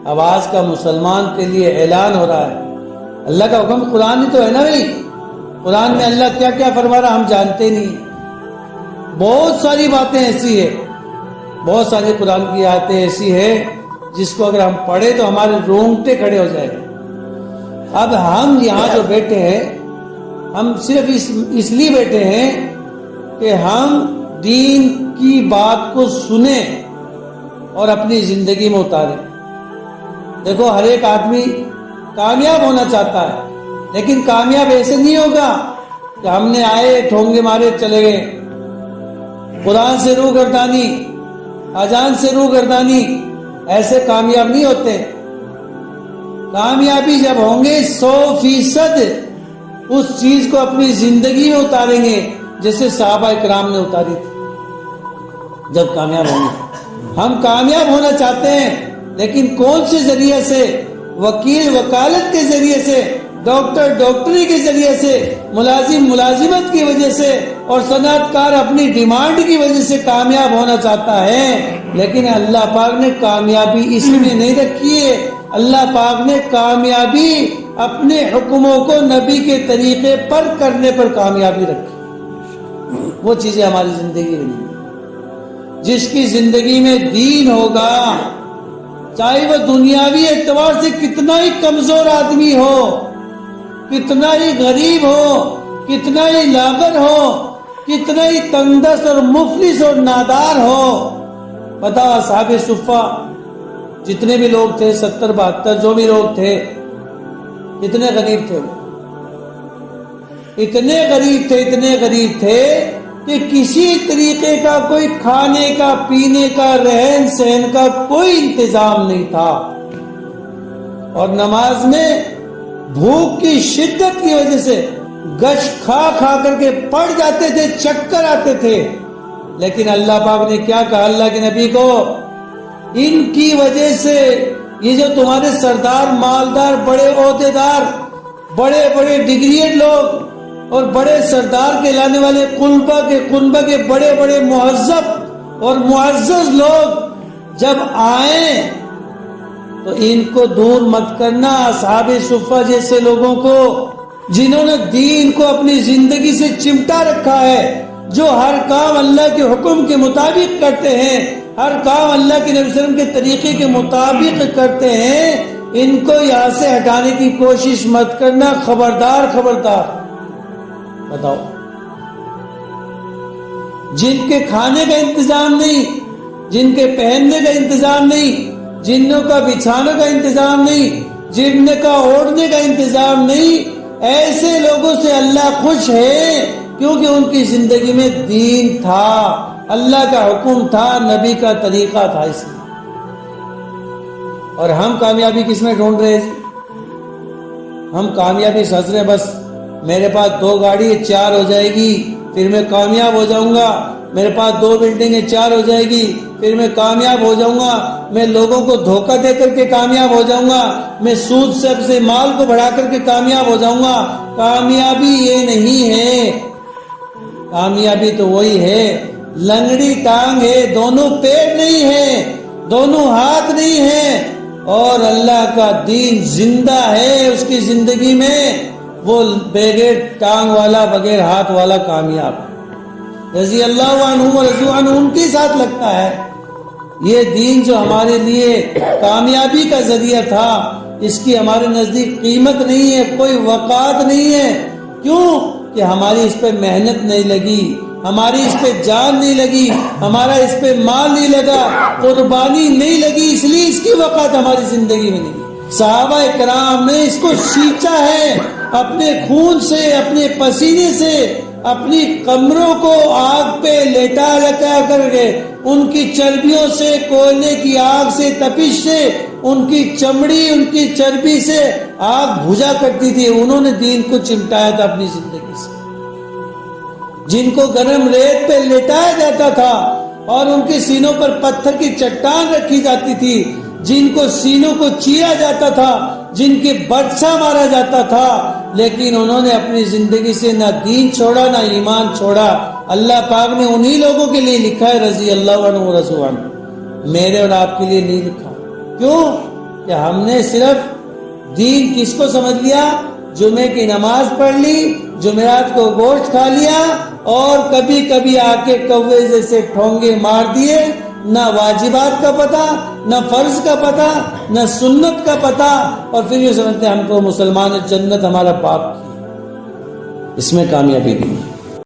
آواز کا مسلمان کے لیے اعلان ہو رہا ہے۔ اللہ کا حکم قرآن ہی تو ہے نا بھائی، قرآن میں اللہ کیا کیا فرما رہا ہم جانتے نہیں۔ بہت ساری باتیں ایسی ہے، بہت ساری قرآن کی آیتیں ایسی ہے جس کو اگر ہم پڑھیں تو ہمارے رونگٹے کھڑے ہو جائیں۔ اب ہم یہاں جو بیٹھے ہیں، ہم صرف اس لیے بیٹھے ہیں کہ ہم دین کی بات کو سنیں اور اپنی زندگی میں اتاریں۔ دیکھو، ہر ایک آدمی کامیاب ہونا چاہتا ہے، لیکن کامیاب ایسے نہیں ہوگا کہ ہم نے آئے ٹھونگے مارے چلے گئے۔ قرآن سے روح گردانی، اذان سے روح گردانی، ایسے کامیاب نہیں ہوتے۔ کامیابی جب ہوں گے 100% اس چیز کو اپنی زندگی میں اتاریں گے جیسے صحابہ اکرام نے اتاری تھی۔ جب کامیاب ہوں گے، ہم کامیاب ہونا چاہتے ہیں، لیکن کون سے ذریعے سے؟ وکیل وکالت کے ذریعے سے، ڈاکٹر ڈاکٹری کے ذریعے سے، ملازم ملازمت کی وجہ سے، اور صنعت کار اپنی ڈیمانڈ کی وجہ سے کامیاب ہونا چاہتا ہے۔ لیکن اللہ پاک نے کامیابی اس میں نہیں رکھی ہے۔ اللہ پاک نے کامیابی اپنے حکموں کو نبی کے طریقے پر کرنے پر کامیابی رکھی۔ وہ چیزیں ہماری زندگی میں نہیں۔ جس کی زندگی میں دین ہوگا، چاہے وہ دنیاوی اعتبار سے کتنا ہی کمزور آدمی ہو، کتنا ہی غریب ہو، کتنا ہی لاغر ہو، کتنا ہی تندرست اور مفلس اور نادار ہو۔ بتاؤ، اصحاب صفہ جتنے بھی لوگ تھے، 70-72 جو بھی لوگ تھے، کتنے غریب تھے؟ اتنے غریب تھے کہ کسی طریقے کا کوئی کھانے کا، پینے کا، رہن سہن کا کوئی انتظام نہیں تھا، اور نماز میں بھوک کی شدت کی وجہ سے گش کھا کر کے پڑ جاتے تھے، چکر آتے تھے۔ لیکن اللہ پاک نے کیا کہا اللہ کے نبی کو؟ ان کی وجہ سے یہ جو تمہارے سردار، مالدار، بڑے عہدیدار، بڑے بڑے ڈگریڈ لوگ اور بڑے سردار کے لانے والے کنبہ کے بڑے بڑے مہذب اور معزز لوگ جب آئیں تو ان کو دور مت کرنا۔ اصحاب صفہ جیسے لوگوں کو، جنہوں نے دین کو اپنی زندگی سے چمٹا رکھا ہے، جو ہر کام اللہ کے حکم کے مطابق کرتے ہیں، ہر کام اللہ کے نبی صلی اللہ علیہ وسلم کے طریقے کے مطابق کرتے ہیں، ان کو یہاں سے ہٹانے کی کوشش مت کرنا، خبردار خبردار۔ بتاؤ، جن کے کھانے کا انتظام نہیں، جن کے پہننے کا انتظام نہیں، جنوں کا بچھانے کا انتظام نہیں، جن کا اوڑھنے کا انتظام نہیں، ایسے لوگوں سے اللہ خوش ہے، کیونکہ ان کی زندگی میں دین تھا، اللہ کا حکم تھا، نبی کا طریقہ تھا۔ اس میں اور ہم کامیابی کس میں ڈھونڈ رہے ہیں؟ ہم کامیابی سوچ رہے ہیں بس میرے پاس 2 گاڑی ہے، 4 ہو جائے گی پھر میں کامیاب ہو جاؤں گا، میرے پاس 2 بلڈنگیں 4 ہو جائے گی پھر میں کامیاب ہو جاؤں گا، میں لوگوں کو دھوکہ دے کر کے کامیاب ہو جاؤں گا، میں سود سے مال کو بڑھا کر کے کامیاب ہو جاؤں گا۔ کامیابی یہ نہیں ہے، کامیابی تو وہی ہے، لنگڑی ٹانگ ہے، دونوں پیر نہیں ہے، دونوں ہاتھ نہیں ہے، اور اللہ کا دین زندہ ہے اس کی زندگی میں، وہ بغیر ٹانگ والا بغیر ہاتھ والا کامیاب ہے۔ رضی اللہ عنہم و رضوا عنہ ان کے ساتھ لگتا ہے۔ یہ دین جو ہمارے لیے کامیابی کا ذریعہ تھا، اس کی ہمارے نزدیک قیمت نہیں ہے، کوئی وقعت نہیں ہے۔ کیوں؟ کہ ہماری اس پہ محنت نہیں لگی، ہماری اس پہ جان نہیں لگی، ہمارا اس پہ مال نہیں لگا، قربانی نہیں لگی، اس لیے اس کی وقعت ہماری زندگی میں نہیں۔ صحابہ کرام نے اس کو سینچا ہے اپنے خون سے، اپنے پسینے سے، اپنی کمروں کو آگ پہ لیٹا کر کے، ان کی چربیوں سے، کوئلے کی آگ سے، تپش سے، ان کی چمڑی، ان کی چربی سے آگ بھجا کرتی تھی، انہوں نے دین کو چمٹایا تھا اپنی زندگی سے۔ جن کو گرم ریت پہ لٹایا جاتا تھا اور ان کے سینوں پر پتھر کی چٹان رکھی جاتی تھی، جن کو سینوں کو چیرا جاتا تھا، جن کے برچھا مارا جاتا تھا، لیکن انہوں نے اپنی زندگی سے نہ دین چھوڑا نہ ایمان چھوڑا۔ اللہ پاک نے انہی لوگوں کے لیے لکھا ہے رضی اللہ عنہ و رضوا عنہ، میرے اور آپ کے لیے نہیں لکھا۔ کیوں؟ کہ ہم نے صرف دین کس کو سمجھ لیا؟ جمعے کی نماز پڑھ لی، جمعرات کو گوشت کھا لیا، اور کبھی کبھی آ کے کوے جیسے ٹھونگے مار دیے، نہ واجبات کا پتہ، نہ فرض کا پتہ، نہ سنت کا پتہ، اور پھر یہ سمجھتے ہیں ہم کو مسلمان جنت ہمارا باپ کی۔ اس میں کامیابی نہیں۔